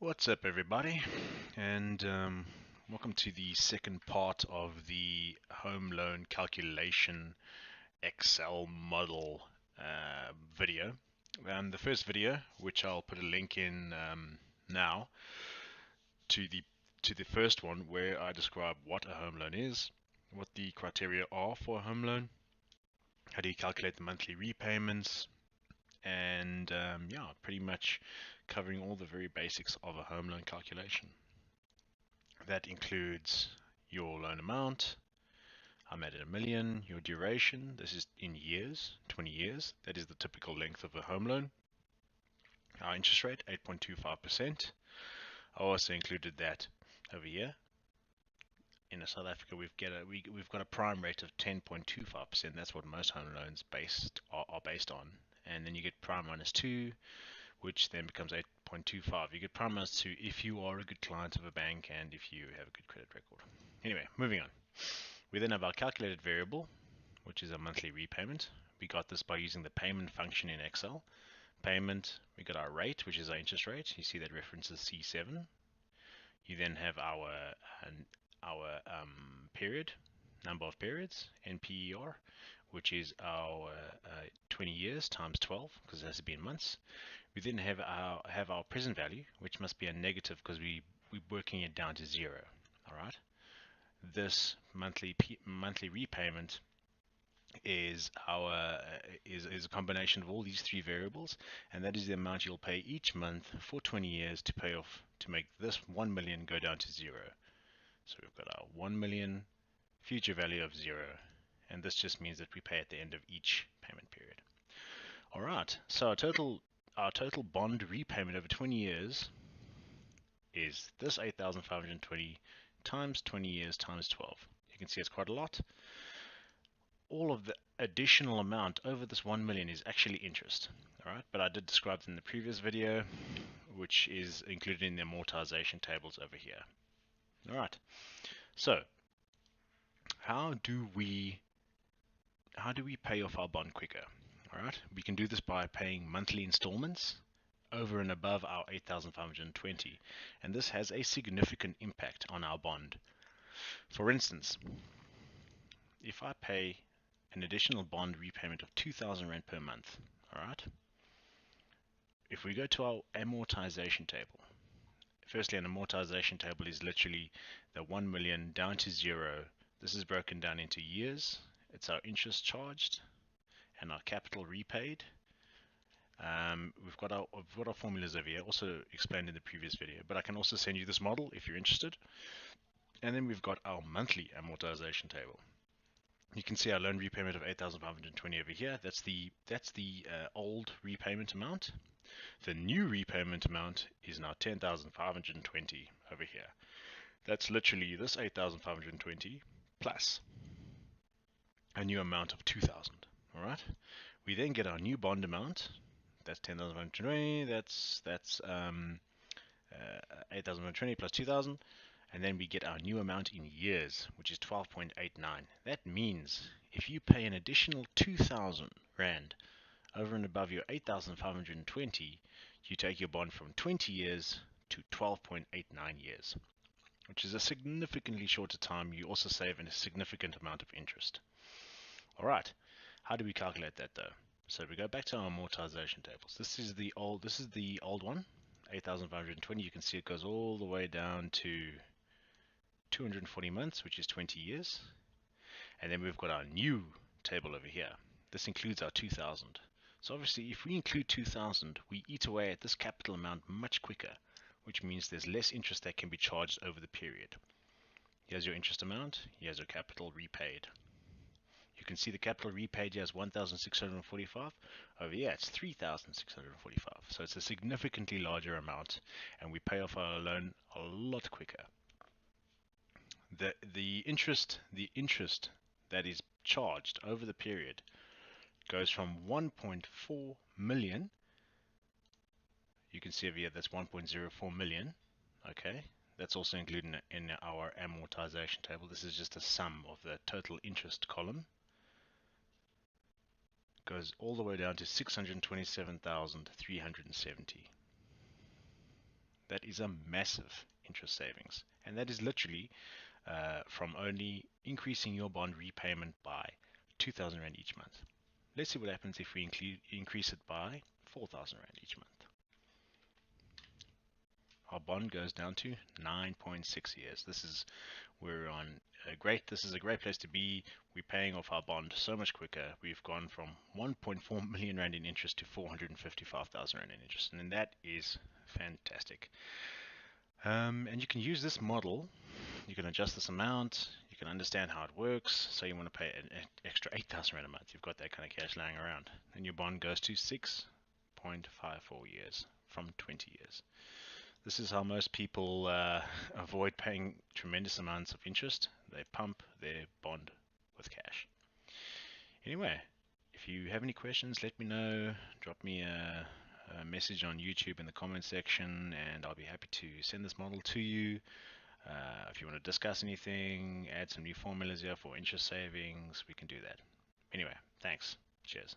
What's up, everybody? And welcome to the second part of the home loan calculation Excel model video. The first video, which I'll put a link in now, to the first one where I describe what a home loan is, what the criteria are for a home loan, how do you calculate the monthly repayments, and yeah, pretty much covering all the very basics of a home loan calculation. That includes your loan amount. I'm at $1 million. Your duration, this is in years, 20 years. That is the typical length of a home loan. Our interest rate, 8.25%. I also included that over here. In South Africa, we've got a prime rate of 10.25%. That's what most home loans are based on. And then you get prime minus 2, which then becomes 8.25. You get prime minus 2 if you are a good client of a bank and if you have a good credit record. Anyway, moving on. We then have our calculated variable, which is a monthly repayment. We got this by using the payment function in Excel. Payment, we got our rate, which is our interest rate. You see that references C7. You then have our period, number of periods, NPER, which is our 20 years times 12, because it has to be in months. We then have our present value, which must be a negative because we're working it down to 0. All right. This monthly repayment is a combination of all these three variables, and that is the amount you'll pay each month for 20 years to make this 1 million go down to 0. So we've got our 1 million future value of 0, and this just means that we pay at the end of each payment period. All right, so our total bond repayment over 20 years is this 8,520 times 20 years times 12. You can see it's quite a lot. All of the additional amount over this 1 million is actually interest. All right, but I did describe it in the previous video, which is included in the amortization tables over here. All right, so how do we pay off our bond quicker? All right, we can do this by paying monthly installments over and above our 8,520, and this has a significant impact on our bond. For instance, if I pay an additional bond repayment of 2,000 Rand per month, all right, if we go to our amortization table, firstly, an amortization table is literally the 1 million down to 0. This is broken down into years. It's our interest charged and our capital repaid. We've got our formulas over here, also explained in the previous video, but I can also send you this model if you're interested. And then we've got our monthly amortization table. You can see our loan repayment of 8,520 over here. That's the old repayment amount. The new repayment amount is now 10,520 over here. That's literally this 8,520 plus a new amount of 2,000. All right. We then get our new bond amount. That's 10,520. That's 8,520 plus 2,000. And then we get our new amount in years, which is 12.89. That means if you pay an additional 2,000 Rand over and above your 8,520, you take your bond from 20 years to 12.89 years, which is a significantly shorter time. You also save a significant amount of interest. All right, how do we calculate that though? So we go back to our amortization tables. This is the old one, 8,520. You can see it goes all the way down to 240 months, which is 20 years. And then we've got our new table over here. This includes our 2,000. So obviously, if we include 2,000, we eat away at this capital amount much quicker, which means there's less interest that can be charged over the period. Here's your interest amount. Here's your capital repaid. You can see the capital repaid here is 1,645. Over here, it's 3,645. So it's a significantly larger amount, and we pay off our loan a lot quicker. The interest that is charged over the period goes from 1.4 million. You can see over here that's 1.04 million. Okay, that's also included in our amortization table. This is just a sum of the total interest column. Goes all the way down to 627,370. That is a massive interest savings. And that is literally from only increasing your bond repayment by 2,000 Rand each month. Let's see what happens if we increase it by 4,000 Rand each month. Our bond goes down to 9.6 years. This is a great place to be. We're paying off our bond so much quicker. We've gone from 1.4 million Rand in interest to 455,000 Rand in interest. And that is fantastic. And you can use this model. You can adjust this amount. You can understand how it works. So you want to pay an extra 8,000 Rand a month. You've got that kind of cash lying around. And your bond goes to 6.54 years from 20 years. This is how most people avoid paying tremendous amounts of interest. They pump their bond with cash. Anyway, if you have any questions, let me know. Drop me a message on YouTube in the comment section, and I'll be happy to send this model to you. If you want to discuss anything, add some new formulas here for interest savings, we can do that. Anyway, thanks. Cheers.